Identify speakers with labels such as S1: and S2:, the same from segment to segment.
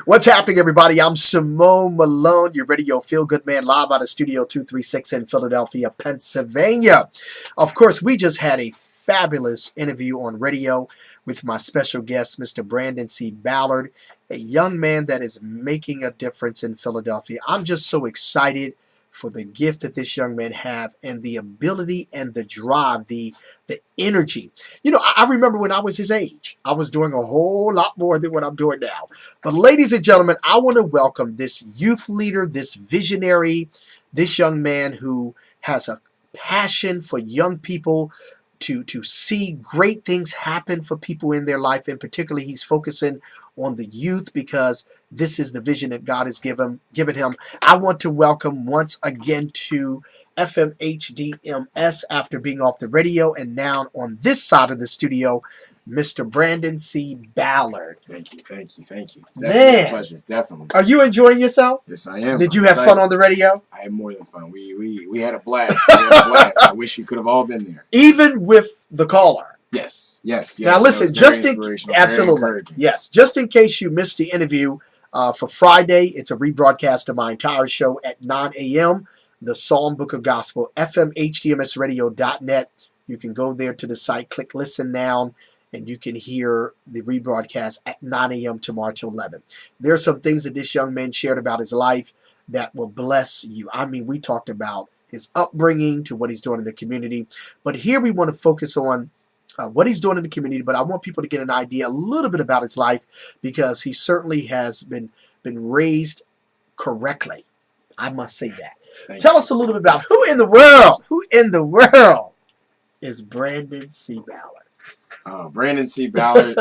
S1: What's happening, everybody? I'm Simone Malone, your radio feel good man, live out of Studio 236 in Philadelphia, Pennsylvania. Of course, we just had a fabulous interview on radio with my special guest, Mr. Brandon C. Ballard, a young man that is making a difference in Philadelphia. I'm just so excited for the gift that this young man have and the ability and the drive, the energy. You know, I remember when I was his age, I was doing a whole lot more than what I'm doing now. But ladies and gentlemen, I want to welcome this youth leader, this visionary, this young man who has a passion for young people to see great things happen for people in their life. And particularly, he's focusing on the youth because this is the vision that God has given him. I want to welcome once again to FMHDMS after being off the radio and now on this side of the studio, Mr. Brandon C. Ballard.
S2: Thank you. Definitely
S1: Man,
S2: a pleasure. Definitely.
S1: Are you enjoying yourself?
S2: Yes, I am.
S1: Did you have fun on the radio?
S2: I had more than fun. We had a blast. I wish you could have all been there.
S1: Even with the caller.
S2: Yes.
S1: Now listen, just in case you missed the interview for Friday, it's a rebroadcast of my entire show at 9 a.m. The Psalm Book of Gospel, fmhdmsradio.net. You can go there to the site, click listen now, and you can hear the rebroadcast at 9 a.m. tomorrow till 11. There are some things that this young man shared about his life that will bless you. I mean, we talked about his upbringing to what he's doing in the community. But here we want to focus on what he's doing in the community. But I want people to get an idea a little bit about his life because he certainly has been raised correctly. I must say that. Tell us a little bit about who in the world is Brandon C. Ballard?
S2: Brandon C. Ballard.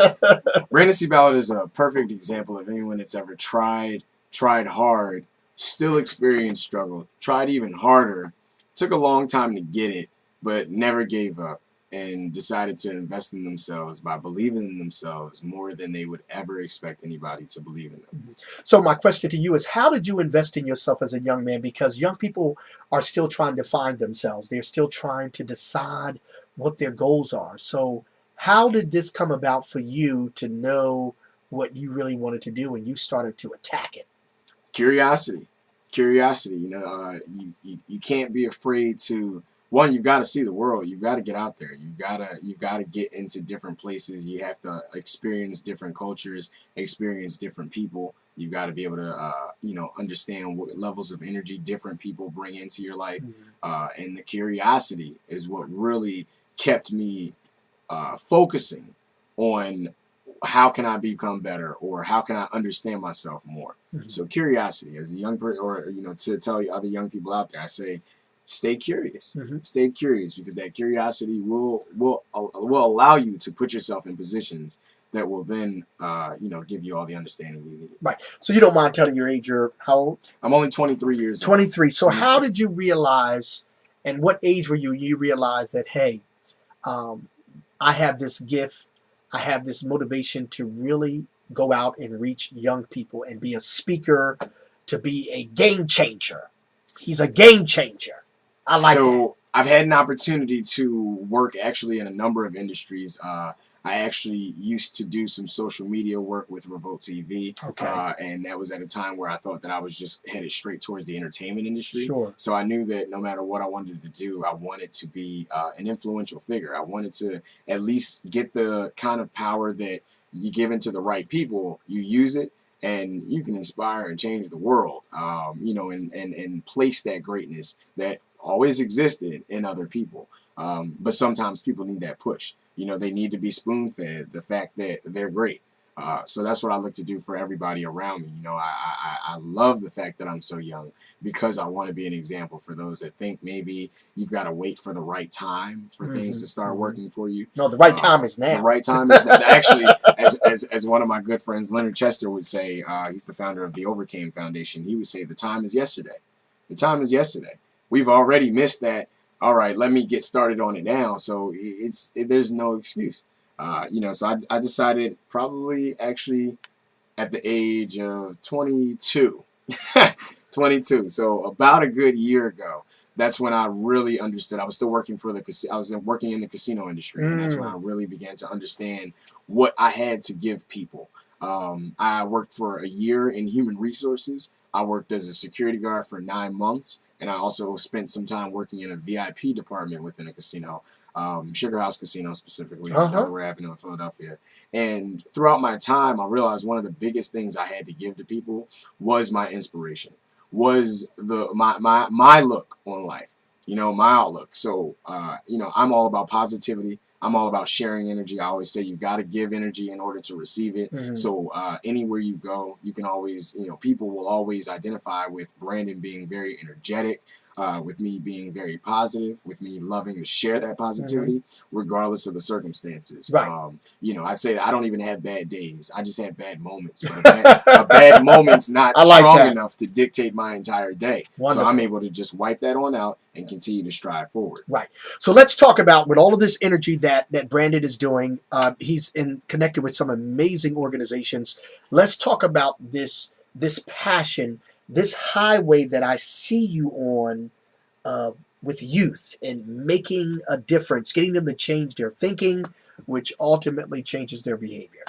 S2: Brandon C. Ballard is a perfect example of anyone that's ever tried hard, still experienced struggle, tried even harder, took a long time to get it, but never gave up and decided to invest in themselves by believing in themselves more than they would ever expect anybody to believe in them.
S1: So my question to you is, how did you invest in yourself as a young man? Because young people are still trying to find themselves. They're still trying to decide what their goals are. So how did this come about for you to know what you really wanted to do and you started to attack it?
S2: Curiosity. You know, you can't be afraid to. One, you've got to see the world. You've got to get out there. You've got to get into different places. You have to experience different cultures, experience different people. You've got to be able to, understand what levels of energy different people bring into your life. Mm-hmm. And the curiosity is what really kept me focusing on how can I become better or how can I understand myself more. Mm-hmm. So curiosity as a young person, or to tell other young people out there, I say, stay curious. Mm-hmm. Stay curious because that curiosity will allow you to put yourself in positions that will then give you all the understanding you need.
S1: Right. So you don't mind telling your age? You're how old?
S2: I'm only 23 years old.
S1: 23. So how did you realize, and what age were you realized that, hey, I have this gift, I have this motivation to really go out and reach young people and be a speaker, to be a game changer. He's a game changer. I like that.
S2: I've had an opportunity to work actually in a number of industries. I actually used to do some social media work with Revolt TV.
S1: Okay.
S2: And that was at a time where I thought that I was just headed straight towards the entertainment industry.
S1: Sure.
S2: So I knew that no matter what I wanted to do, I wanted to be an influential figure. I wanted to at least get the kind of power that you give into the right people, you use it, and you can inspire and change the world, and place that greatness that always existed in other people. But sometimes people need that push. They need to be spoon-fed the fact that they're great. So that's what I look to do for everybody around me. I love the fact that I'm so young because I want to be an example for those that think maybe you've got to wait for the right time for things to start working for you.
S1: No, the right time is now.
S2: The right time is now. Actually, as one of my good friends, Leonard Chester, would say, he's the founder of the Overcame Foundation. He would say, the time is yesterday. The time is yesterday. We've already missed that. All right, let me get started on it now. So there's no excuse. So I decided probably actually at the age of 22. 22. So about a good year ago, that's when I really understood. I was still working for I was working in the casino industry, and that's when I really began to understand what I had to give people. I worked for a year in human resources. I worked as a security guard for 9 months, and I also spent some time working in a VIP department within a casino, Sugar House Casino specifically on
S1: Uh-huh.
S2: Delaware Avenue in Philadelphia. And throughout my time, I realized one of the biggest things I had to give to people was my inspiration, was my look on life, my outlook. So, I'm all about positivity. I'm all about sharing energy. I always say you got to give energy in order to receive it.
S1: Mhm.
S2: So anywhere you go, you can always, people will always identify with Brandon being very energetic, with me being very positive, with me loving to share that positivity, regardless of the circumstances.
S1: Right.
S2: I say I don't even have bad days. I just have bad moments. But a bad moment's not
S1: I like
S2: strong
S1: that.
S2: enough to dictate my entire day. So
S1: Wonderful.
S2: I'm able to just wipe that on out and continue to strive forward.
S1: Right. So let's talk about, with all of this energy that Brandon is doing, he's connected with some amazing organizations. Let's talk about this passion, this highway that I see you on, with youth and making a difference, getting them to change their thinking, which ultimately changes their behavior.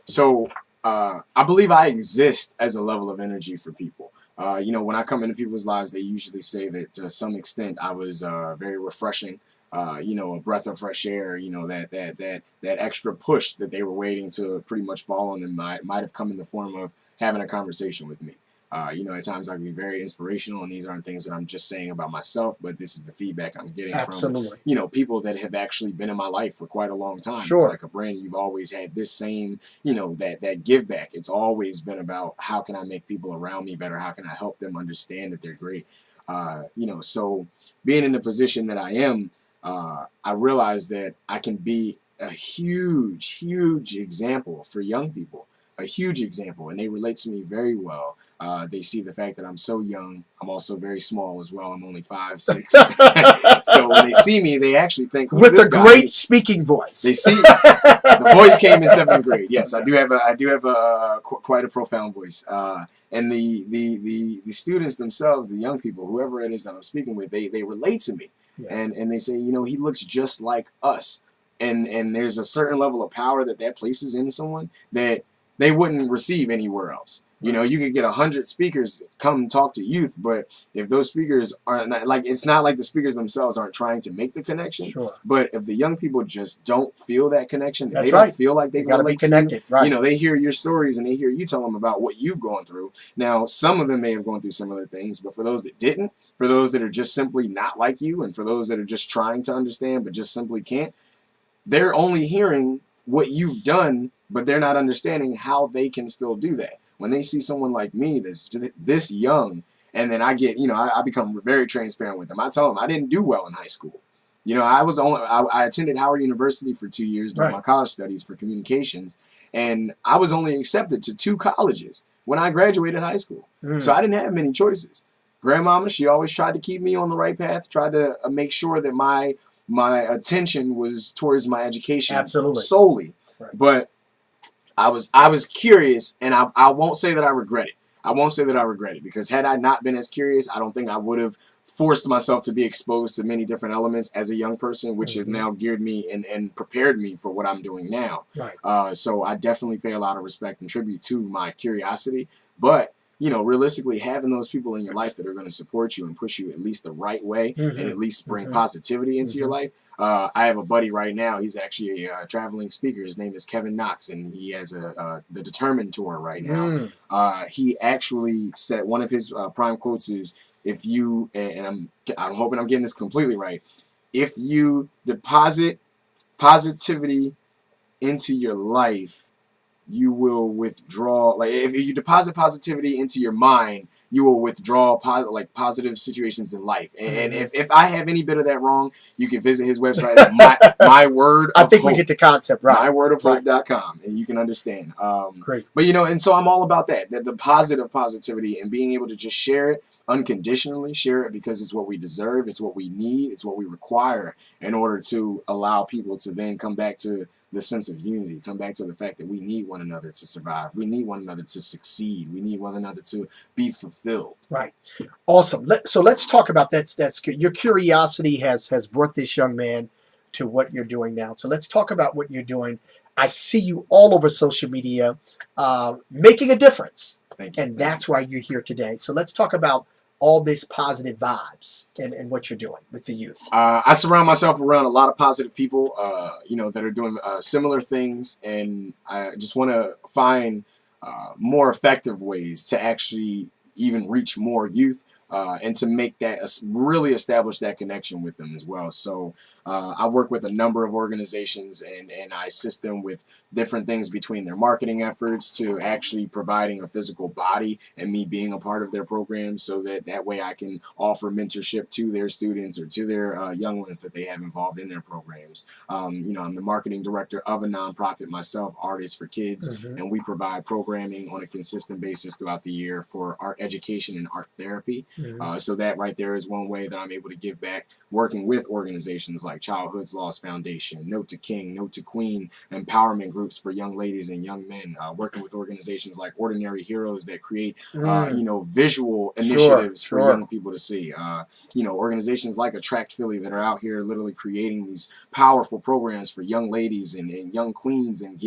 S2: So I believe I exist as a level of energy for people. When I come into people's lives, they usually say that to some extent I was very refreshing. A breath of fresh air. That extra push that they were waiting to pretty much fall on them might have come in the form of having a conversation with me. At times I can be very inspirational, and these aren't things that I'm just saying about myself, but this is the feedback I'm getting
S1: Absolutely.
S2: from, people that have actually been in my life for quite a long time.
S1: Sure.
S2: It's like a Brandon, you've always had this same, that give back. It's always been about how can I make people around me better? How can I help them understand that they're great? So being in the position that I am, I realize that I can be a huge, huge example for young people. A huge example, and they relate to me very well. They see the fact that I'm so young. I'm also very small as well. I'm only 5'6". So when they see me, they actually think,
S1: with a great speaking voice.
S2: They see the voice came in 7th grade. Yes, I do have a quite a profound voice. And the students themselves, the young people, whoever it is that I'm speaking with, they relate to me, and they say, he looks just like us. And there's a certain level of power that places in someone that they wouldn't receive anywhere else. You could get 100 speakers come talk to youth, but if those speakers are not, it's not like the speakers themselves aren't trying to make the connection.
S1: Sure.
S2: But if the young people just don't feel that connection,
S1: That's
S2: they
S1: right.
S2: don't feel like they
S1: got to be connected.
S2: right. They hear your stories and they hear you tell them about what you've gone through. Now, some of them may have gone through similar things, but for those that didn't, for those that are just simply not like you, and for those that are just trying to understand but just simply can't, they're only hearing what you've done, but they're not understanding how they can still do that. When they see someone like me that's this young, and then I get, I become very transparent with them. I tell them I didn't do well in high school. I attended Howard University for 2 years during my college studies for communications, and I was only accepted to 2 colleges when I graduated high school. So I didn't have many choices. Grandmama, she always tried to keep me on the right path, tried to make sure that my attention was towards my education.
S1: Absolutely.
S2: Solely.
S1: Right.
S2: But I was curious, and I won't say that I regret it. I won't say that I regret it, because had I not been as curious, I don't think I would have forced myself to be exposed to many different elements as a young person, which have now geared me and prepared me for what I'm doing now.
S1: Right.
S2: So I definitely pay a lot of respect and tribute to my curiosity. But realistically, having those people in your life that are going to support you and push you at least the right way, and at least bring positivity into your life. I have a buddy right now. He's actually a traveling speaker. His name is Kevin Knox, and he has the Determined tour right now. He actually said one of his prime quotes is, "If you," and I'm hoping I'm getting this completely right, "if you deposit positivity into your life, you will withdraw, if you deposit positivity into your mind, you will withdraw positive situations in life." And if I have any bit of that wrong, you can visit his website, my word of
S1: I think
S2: hope.
S1: We get the concept right.
S2: mywordofhope.com, and you can understand.
S1: Great.
S2: But and so I'm all about that the positive positivity, and being able to just share it unconditionally, share it because it's what we deserve, it's what we need, it's what we require in order to allow people to then come back to the sense of unity, come back to the fact that we need one another to survive. We need one another to succeed. We need one another to be fulfilled.
S1: Right. Awesome. So let's talk about that. That's good. Your curiosity has brought this young man to what you're doing now. So let's talk about what you're doing I see you all over social media making a difference.
S2: Thank you.
S1: And that's why you're here today. So let's talk about all this positive vibes and what you're doing with the youth.
S2: I surround myself around a lot of positive people, that are doing similar things, and I just want to find more effective ways to actually even reach more youth. And to make that really establish that connection with them as well. So I work with a number of organizations, and I assist them with different things between their marketing efforts to actually providing a physical body and me being a part of their program, so that way I can offer mentorship to their students or to their young ones that they have involved in their programs. I'm the marketing director of a nonprofit myself, Artists for Kids, and we provide programming on a consistent basis throughout the year for art education and art therapy. So that right there is one way that I'm able to give back, working with organizations like Childhood's Lost Foundation, Note to King, Note to Queen, empowerment groups for young ladies and young men, working with organizations like Ordinary Heroes that create, visual initiatives for young people to see. Organizations like Attract Philly that are out here literally creating these powerful programs for young ladies and young queens, and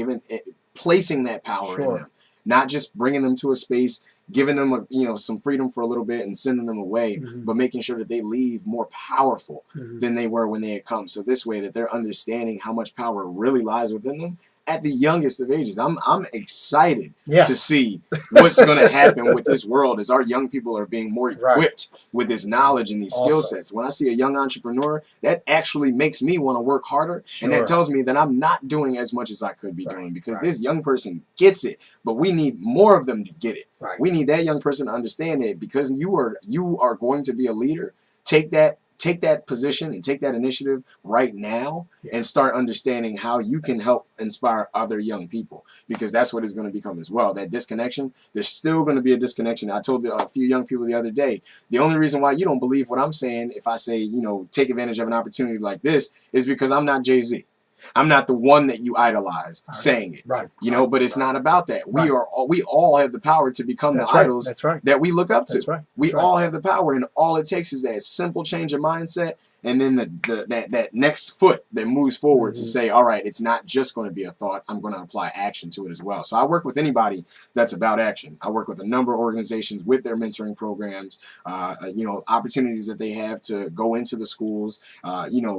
S2: placing that power in them, not just bringing them to a space, giving them some freedom for a little bit and sending them away, but making sure that they leave more powerful than they were when they had come. So this way that they're understanding how much power really lies within them at the youngest of ages. I'm excited to see what's going to happen with this world as our young people are being more equipped with this knowledge and these skill sets. When I see a young entrepreneur, that actually makes me want to work harder, and that tells me that I'm not doing as much as I could be doing, because this young person gets it, but we need more of them to get it. We need that young person to understand it, because you are going to be a leader. Take that position and take that initiative right now and start understanding how you can help inspire other young people, because that's what it's going to become as well. That disconnection, there's still going to be a disconnection. I told a few young people the other day, the only reason why you don't believe what I'm saying, if I say, take advantage of an opportunity like this, is because I'm not Jay-Z. I'm not the one that you idolize saying it, but it's not about that. We all have the power to become the idols that we look up to. We all have the power, and all it takes is that simple change of mindset, and then that next foot that moves forward to say, all right, it's not just going to be a thought. I'm going to apply action to it as well. So I work with anybody that's about action. I work with a number of organizations with their mentoring programs, opportunities that they have to go into the schools,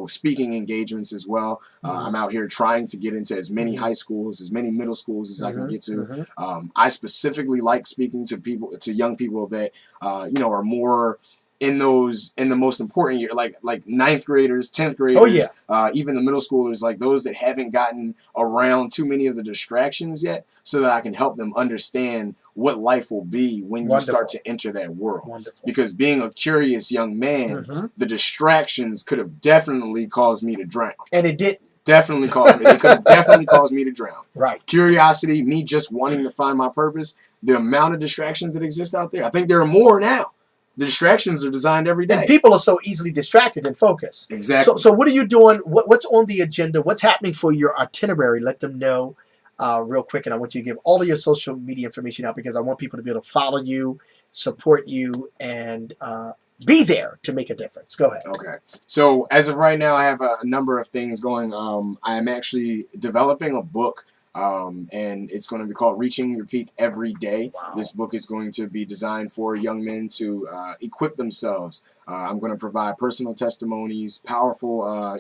S2: speaking engagements as well. I'm out here trying to get into as many high schools, as many middle schools as I can get to. I specifically like speaking to young people that, are more in the most important year, like ninth graders, 10th graders, even the middle schoolers, like those that haven't gotten around too many of the distractions yet, so that I can help them understand what life will be when you start to enter that world. Because being a curious young man, the distractions could have definitely caused me to drown.
S1: And it did.
S2: Definitely caused me. It could have definitely caused me to drown.
S1: Right.
S2: Curiosity, me just wanting to find my purpose, the amount of distractions that exist out there, I think there are more now. The distractions are designed every day.
S1: And people are so easily distracted and focused.
S2: Exactly.
S1: So what are you doing? What's on the agenda? What's happening for your itinerary? Let them know real quick. And I want you to give all of your social media information out, because I want people to be able to follow you, support you, and be there to make a difference. Go ahead.
S2: Okay. So as of right now, I have a number of things going. I am actually developing a book. And it's going to be called Reaching Your Peak Every Day. This book is going to be designed for young men to equip themselves. I'm going to provide personal testimonies, powerful,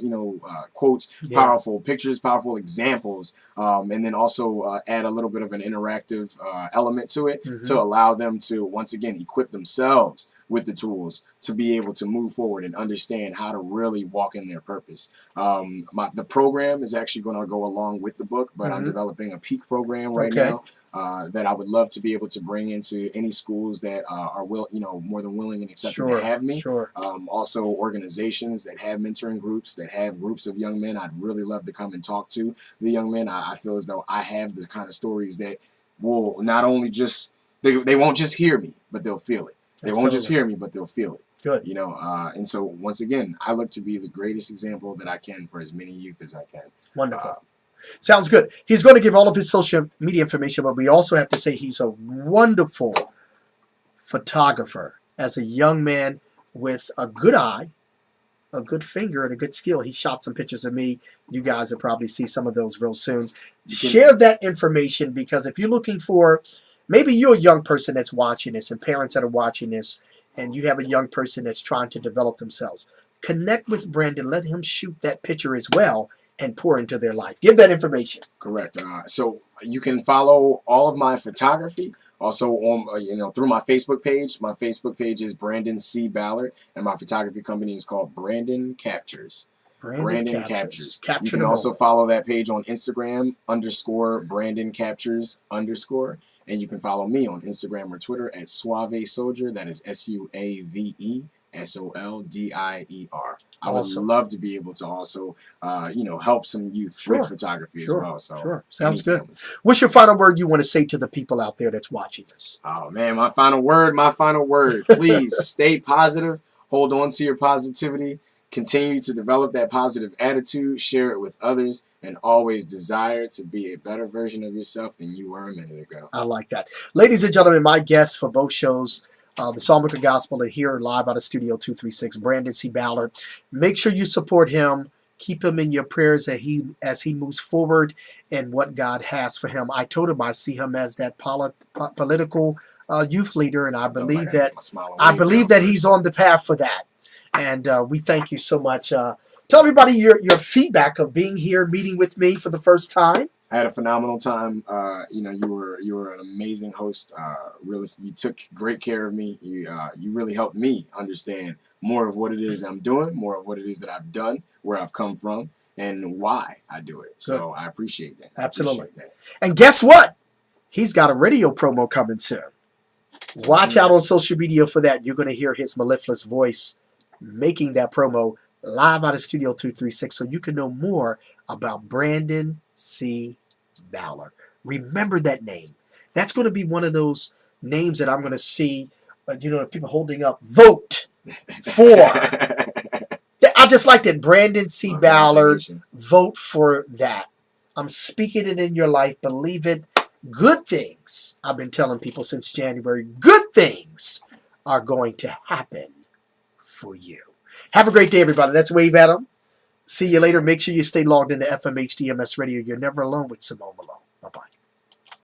S2: quotes, powerful pictures, powerful examples, and then also add a little bit of an interactive element to it to allow them to, once again, equip themselves with the tools to be able to move forward and understand how to really walk in their purpose. The program is actually going to go along with the book, but I'm developing a peak program right now that I would love to be able to bring into any schools that are more than willing and accepting to have me. Also organizations that have mentoring groups, that have groups of young men. I'd really love to come and talk to the young men. I feel as though I have the kind of stories that will not only just, they won't just hear me, but they'll feel it. They won't just hear me, but they'll feel it.
S1: Good.
S2: And so once again, I look to be the greatest example that I can for as many youth as I can.
S1: Wonderful. Sounds good. He's going to give all of his social media information, but we also have to say he's a wonderful photographer. As a young man with a good eye, a good finger, and a good skill, he shot some pictures of me. You guys will probably see some of those real soon. Share that information, because if you're looking for, maybe you're a young person that's watching this and parents that are watching this, and you have a young person that's trying to develop themselves, connect with Brandon. Let him shoot that picture as well and pour into their life. Give that information.
S2: Correct. So you can follow all of my photography also on through my Facebook page. My Facebook page is Brandon C. Ballard, and my photography company is called Brandon Captures. Brandon Captures. You can also follow that page on Instagram _Brandon Captures _, and you can follow me on Instagram or Twitter at Suave Soldier. That is SUAVE SOLDIER. I would love to be able to also, help some youth with photography as well. So
S1: sounds good. What's your final word you want to say to the people out there that's watching this?
S2: Oh man, my final word. Please stay positive. Hold on to your positivity. Continue to develop that positive attitude. Share it with others, and always desire to be a better version of yourself than you were a minute ago.
S1: I like that, ladies and gentlemen. My guests for both shows, the Psalmic Gospel, are here live out of Studio 236, Brandon C. Ballard. Make sure you support him. Keep him in your prayers as he moves forward in what God has for him. I told him I see him as that political youth leader, and I believe that he's on the path for that. And we thank you so much. Tell everybody your feedback of being here, meeting with me for the first time.
S2: I had a phenomenal time. You were an amazing host. You took great care of me. You really helped me understand more of what it is I'm doing, more of what it is that I've done, where I've come from, and why I do it. So I appreciate that.
S1: Absolutely. And guess what? He's got a radio promo coming soon. Watch out on social media for that. You're going to hear his mellifluous voice making that promo live out of Studio 236, so you can know more about Brandon C. Ballard. Remember that name. That's going to be one of those names that I'm going to see, people holding up, vote for. I just like that. Brandon C. Ballard, vote for that. I'm speaking it in your life. Believe it. Good things, I've been telling people since January, good things are going to happen for you. Have a great day, everybody. That's Wave Adam. See you later. Make sure you stay logged into FMHDMS Radio. You're never alone with Simone Malone.